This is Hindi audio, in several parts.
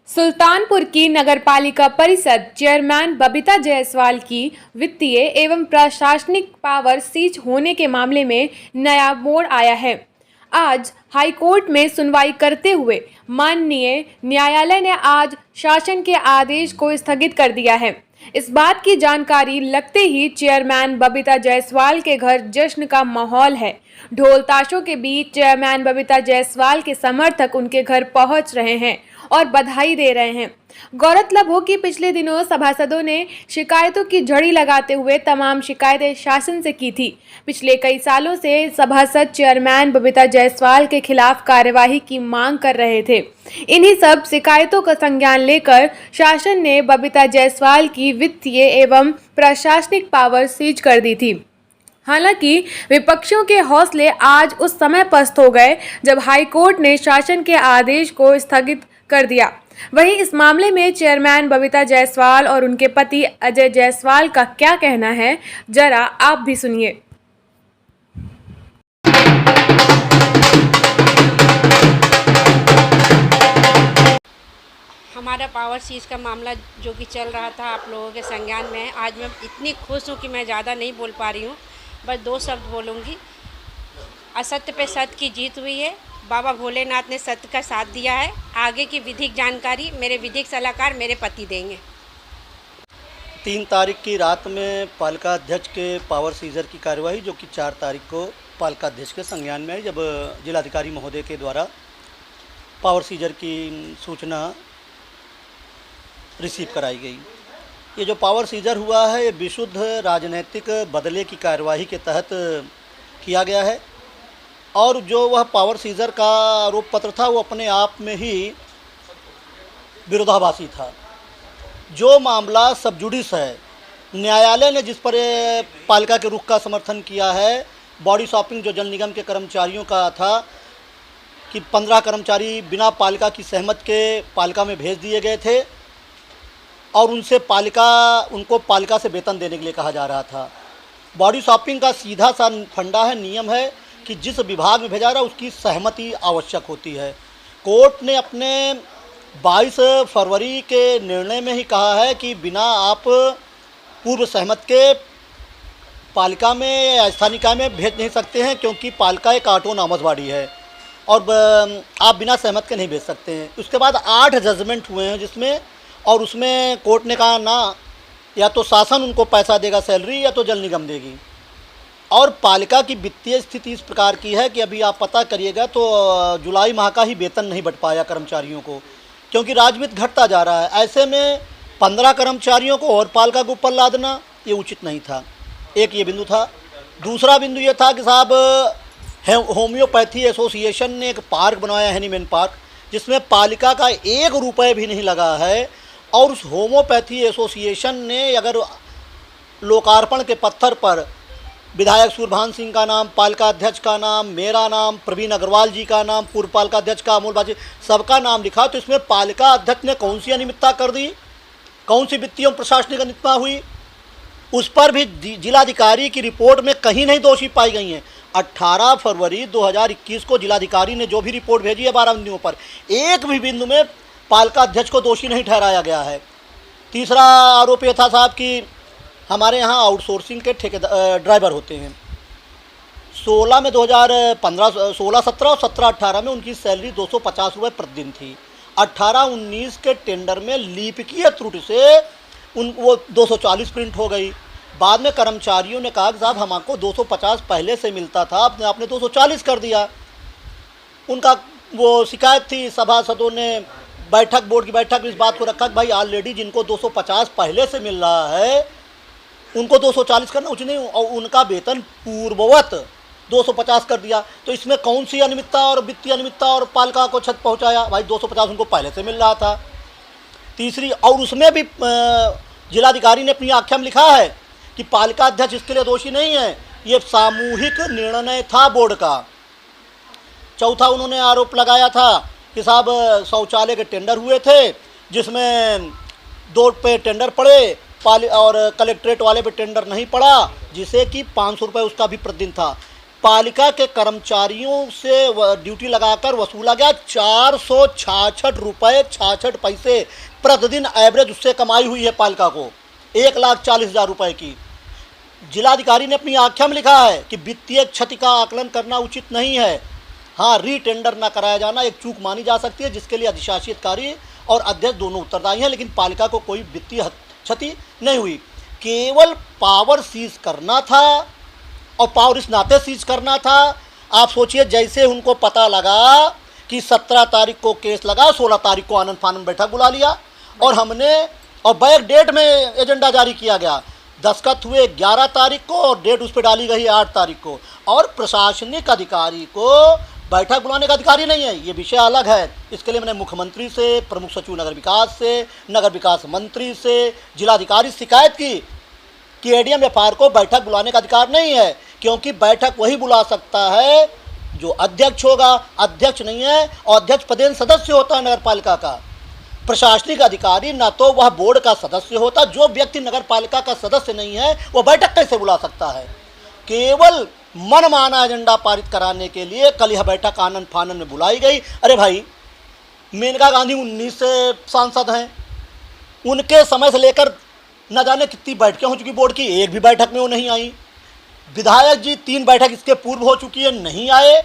सुल्तानपुर की नगरपालिका परिषद चेयरमैन बबीता जायसवाल की वित्तीय एवं प्रशासनिक पावर सीज होने के मामले में नया मोड़ आया है। आज हाईकोर्ट में सुनवाई करते हुए माननीय न्यायालय ने आज शासन के आदेश को स्थगित कर दिया है। इस बात की जानकारी लगते ही चेयरमैन बबीता जायसवाल के घर जश्न का माहौल है। ढोल ताशों के बीच चेयरमैन बबीता जायसवाल के समर्थक उनके घर पहुंच रहे हैं और बधाई दे रहे हैं। गौरतलब हो कि पिछले दिनों सभासदों ने शिकायतों की झड़ी लगाते हुए तमाम शिकायतें शासन से की थी। पिछले कई सालों से सभासद चेयरमैन बबीता जायसवाल के खिलाफ कार्यवाही की मांग कर रहे थे। इन्हीं सब शिकायतों का संज्ञान लेकर शासन ने बबीता जायसवाल की वित्तीय एवं प्रशासनिक पावर सीज कर दी थी। हालांकि विपक्षियों के हौसले आज उस समय पस्त हो गए जब हाईकोर्ट ने शासन के आदेश को स्थगित कर दिया। वहीं इस मामले में चेयरमैन बबीता जायसवाल और उनके पति अजय जायसवाल का क्या कहना है, जरा आप भी सुनिए। हमारा पावर सीज का मामला जो कि चल रहा था आप लोगों के संज्ञान में है। आज मैं इतनी खुश हूँ कि मैं ज़्यादा नहीं बोल पा रही हूँ, बस 2 शब्द बोलूँगी। असत्य पे सत्य की जीत हुई है। बाबा भोलेनाथ ने सत्य का साथ दिया है। आगे की विधिक जानकारी मेरे विधिक सलाहकार मेरे पति देंगे। 3 तारीख की रात में पालिका अध्यक्ष के पावर सीजर की कार्यवाही जो कि 4 तारीख को पालिका अध्यक्ष के संज्ञान में आई, जब जिलाधिकारी महोदय के द्वारा पावर सीजर की सूचना रिसीव कराई गई। ये जो पावर सीजर हुआ है ये विशुद्ध राजनीतिक बदले की कार्यवाही के तहत किया गया है और जो वह पावर सीजर का आरोप पत्र था वो अपने आप में ही विरोधाभासी था। जो मामला सब जुडिस है, न्यायालय ने जिस पर पालिका के रुख का समर्थन किया है, बॉडी शॉपिंग जो जल निगम के कर्मचारियों का था कि 15 कर्मचारी बिना पालिका की सहमत के पालिका में भेज दिए गए थे और उनको पालिका से वेतन देने के लिए कहा जा रहा था। बॉडी शॉपिंग का सीधा सा फंडा है, नियम है कि जिस विभाग में भेजा रहा है उसकी सहमति आवश्यक होती है। कोर्ट ने अपने 22 फरवरी के निर्णय में ही कहा है कि बिना आप पूर्व सहमत के पालिका में या स्थानीय निकाय में भेज नहीं सकते हैं, क्योंकि पालिका एक ऑटोनॉमस बॉडी है और आप बिना सहमत के नहीं भेज सकते हैं। उसके बाद 8 जजमेंट हुए हैं जिसमें, और उसमें कोर्ट ने कहा ना या तो शासन उनको पैसा देगा सैलरी या तो जल निगम देगी। और पालिका की वित्तीय स्थिति इस प्रकार की है कि अभी आप पता करिएगा तो जुलाई माह का ही वेतन नहीं बट पाया कर्मचारियों को, क्योंकि राजमित घटता जा रहा है। ऐसे में 15 कर्मचारियों को और पालिका के ऊपर लादना ये उचित नहीं था। एक ये बिंदु था। दूसरा बिंदु ये था कि साहब होम्योपैथी एसोसिएशन ने एक पार्क बनवाया, हैनीमैन पार्क, जिसमें पालिका का 1 रुपये भी नहीं लगा है और उस होम्योपैथी एसोसिएशन ने अगर लोकार्पण के पत्थर पर विधायक सूरभान सिंह का नाम, पालिका अध्यक्ष का नाम, मेरा नाम, प्रवीण अग्रवाल जी का नाम, पूर्व पालिका अध्यक्ष का अमोल बाजी, सबका नाम लिखा, तो इसमें पालिका अध्यक्ष ने कौन सी अनियमितता कर दी, कौन सी वित्तीय और प्रशासनिक अनियमितता हुई, उस पर भी जिलाधिकारी की रिपोर्ट में कहीं नहीं दोषी पाई गई हैं। 18 फरवरी 2021 को जिलाधिकारी ने जो भी रिपोर्ट भेजी है 12 बिंदुओं पर, एक भी बिंदु में पालिका अध्यक्ष को दोषी नहीं ठहराया गया है। तीसरा आरोप यह था साहब कि हमारे यहाँ आउटसोर्सिंग के ड्राइवर होते हैं। 16 में 2015 16-17 और 17-18 में उनकी सैलरी 250 रुपये प्रतिदिन थी। 18-19 के टेंडर में लीपकीय त्रुटि से वो 240 प्रिंट हो गई। बाद में कर्मचारियों ने कहा कि साहब हमको 250 पहले से मिलता था, आपने 240 कर दिया। उनका वो शिकायत थी। सभासदों ने बोर्ड की बैठक में इस बात को रखा कि भाई ऑलरेडी जिनको 250 पहले से मिल रहा है उनको 240 करना उचित नहीं, और उनका वेतन पूर्ववत 250 कर दिया। तो इसमें कौन सी अनियमितता और वित्तीय अनियमितता और पालिका को क्षति पहुंचाया? भाई 250 उनको पहले से मिल रहा था। तीसरी, और उसमें भी जिलाधिकारी ने अपनी आख्या में लिखा है कि पालिका अध्यक्ष इसके लिए दोषी नहीं है, ये सामूहिक निर्णय था बोर्ड का। चौथा, उन्होंने आरोप लगाया था कि साहब शौचालय के टेंडर हुए थे जिसमें 2 पे टेंडर पड़े और कलेक्ट्रेट वाले पे टेंडर नहीं पड़ा, जिसे कि 500 रुपये उसका भी प्रतिदिन था। पालिका के कर्मचारियों से ड्यूटी लगाकर वसूला गया 466 रुपये 66 पैसे प्रतिदिन एवरेज उससे कमाई हुई है पालिका को 1,40,000 रुपये की। जिलाधिकारी ने अपनी आख्या में लिखा है कि वित्तीय क्षति का आकलन करना उचित नहीं है। हाँ, रीटेंडर न कराया जाना एक चूक मानी जा सकती है जिसके लिए अधिशासी अधिकारी और अध्यक्ष दोनों उत्तरदायी हैं, लेकिन पालिका को कोई वित्तीय क्षति नहीं हुई। केवल पावर सीज करना था और पावर इस नाते सीज करना था। आप सोचिए, जैसे उनको पता लगा कि 17 तारीख को केस लगा, 16 तारीख को आनंद फानंद बैठक बुला लिया और हमने और बैक डेट में एजेंडा जारी किया गया। दस्तखत हुए 11 तारीख को और डेट उस पर डाली गई 8 तारीख को। और प्रशासनिक अधिकारी को बैठक बुलाने का अधिकारी नहीं है, ये विषय अलग है। इसके लिए मैंने मुख्यमंत्री से, प्रमुख सचिव नगर विकास से, नगर विकास मंत्री से, जिलाधिकारी शिकायत की कि एडीएम एफआर को बैठक बुलाने का अधिकार नहीं है, क्योंकि बैठक वही बुला सकता है जो अध्यक्ष होगा। अध्यक्ष नहीं है, और अध्यक्ष पदेन सदस्य होता है नगर पालिका का। प्रशासनिक अधिकारी ना तो वह बोर्ड का सदस्य होता, जो व्यक्ति नगर पालिका का सदस्य नहीं है वो बैठक कैसे बुला सकता है। केवल मनमाना एजेंडा पारित कराने के लिए कल यह बैठक आनंद फानंद में बुलाई गई। अरे भाई, मेनका गांधी 19 सांसद हैं, उनके समय से लेकर न जाने कितनी बैठकें हो चुकी बोर्ड की, एक भी बैठक में वो नहीं आई। विधायक जी 3 बैठक इसके पूर्व हो चुकी है, नहीं आए।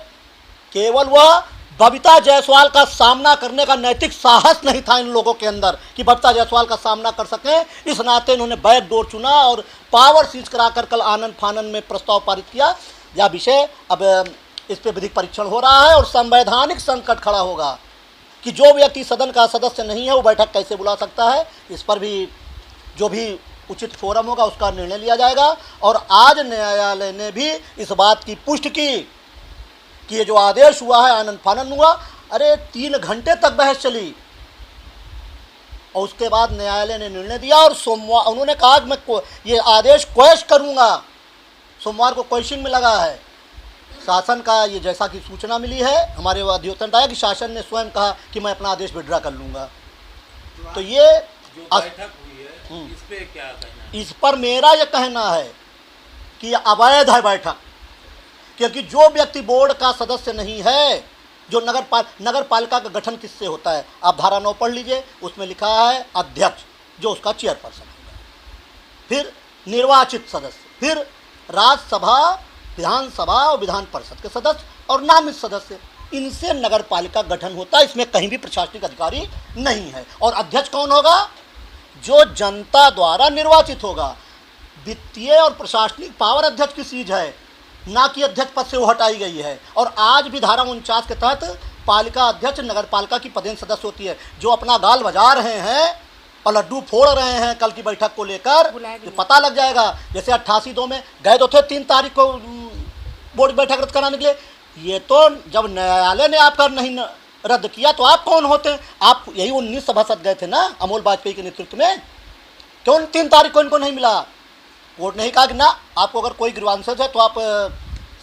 केवल वह बबीता जायसवाल का सामना करने का नैतिक साहस नहीं था इन लोगों के अंदर कि बबीता जायसवाल का सामना कर सकें। इस नाते इन्होंने बैक डोर चुना और पावर सीज कराकर कल आनंद फानंद में प्रस्ताव पारित किया। यह विषय अब इस पर विधिक परीक्षण हो रहा है और संवैधानिक संकट खड़ा होगा कि जो व्यक्ति सदन का सदस्य नहीं है वो बैठक कैसे बुला सकता है। इस पर भी जो भी उचित फोरम होगा उसका निर्णय लिया जाएगा। और आज न्यायालय ने भी इस बात की पुष्टि की कि ये जो आदेश हुआ है आनंद फानंद हुआ, अरे 3 घंटे तक बहस चली और उसके बाद न्यायालय ने निर्णय दिया। और सोमवार उन्होंने कहा कि मैं ये आदेश क्वेश करूंगा। सोमवार को क्वेश्चन में लगा है शासन का। ये जैसा कि सूचना मिली है हमारे अधिवक्ता ने कि शासन ने स्वयं कहा कि मैं अपना आदेश विड्रा कर लूँगा। तो ये बैठक हुई है, इस पे क्या कहना है? इस पर मेरा ये कहना है कि ये अवैध है बैठक, क्योंकि जो व्यक्ति बोर्ड का सदस्य नहीं है, जो नगर पालिका का गठन किससे होता है, आप धारा 9 पढ़ लीजिए, उसमें लिखा है अध्यक्ष जो उसका चेयरपर्सन होगा, फिर निर्वाचित सदस्य, फिर राज्यसभा, विधानसभा और विधान परिषद के सदस्य और नामित सदस्य। इनसे नगर पालिका गठन होता है। इसमें कहीं भी प्रशासनिक अधिकारी नहीं है। और अध्यक्ष कौन होगा? जो जनता द्वारा निर्वाचित होगा। वित्तीय और प्रशासनिक पावर अध्यक्ष की चीज है, ना कि अध्यक्ष पद से वो हटाई गई है। और आज भी धारा 49 के तहत पालिका अध्यक्ष नगर पालिका की पदेन सदस्य होती है। जो अपना गाल बजा रहे हैं और लड्डू फोड़ रहे हैं कल की बैठक को लेकर, तो पता लग जाएगा। जैसे 88-2 में गए तो थे 3 तारीख को बोर्ड बैठक रद्द कराने के लिए। ये तो जब न्यायालय ने आपका नहीं रद्द किया तो आप कौन होते हैं? आप यही 19 सभासद गए थे ना अमोल वाजपेयी के नेतृत्व में, क्यों 3 तारीख को इनको नहीं मिला? कोर्ट ने ही कहा कि ना, आपको अगर कोई ग्रीवांसेस है तो आप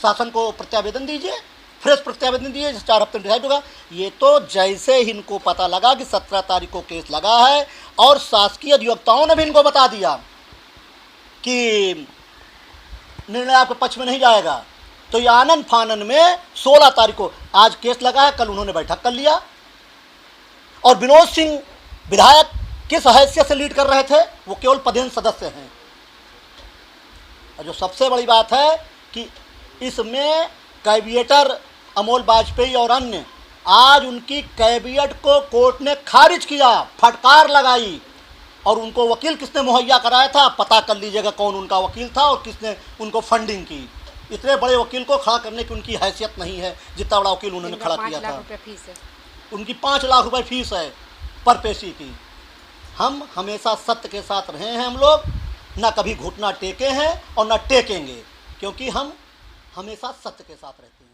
शासन को प्रत्यावेदन दीजिए, फ्रेश प्रत्यावेदन दीजिए, 4 हफ्ते में डिसाइड होगा। ये तो जैसे ही इनको पता लगा कि 17 तारीख को केस लगा है और शासकीय अधिवक्ताओं ने भी इनको बता दिया कि निर्णय आपके पक्ष में नहीं जाएगा, तो ये आनंद फानंद में 16 तारीख को आज केस लगा है, कल उन्होंने बैठक कर लिया। और विनोद सिंह विधायक किस हैसियत से लीड कर रहे थे? वो केवल पदेन सदस्य हैं। और जो सबसे बड़ी बात है कि इसमें कैबिनेटर अमोल वाजपेयी और अन्य, आज उनकी कैबिनेट को कोर्ट ने खारिज किया, फटकार लगाई। और उनको वकील किसने मुहैया कराया था, पता कर लीजिएगा कौन उनका वकील था और किसने उनको फंडिंग की। इतने बड़े वकील को खड़ा करने की उनकी हैसियत नहीं है जितना बड़ा वकील उन्होंने खड़ा किया था। उनकी 5 लाख रुपए फीस है पर पेशी की। हम हमेशा सत्य के साथ रहे हैं। हम लोग ना कभी घुटना टेके हैं और ना टेकेंगे, क्योंकि हम हमेशा सत्य के साथ रहते हैं।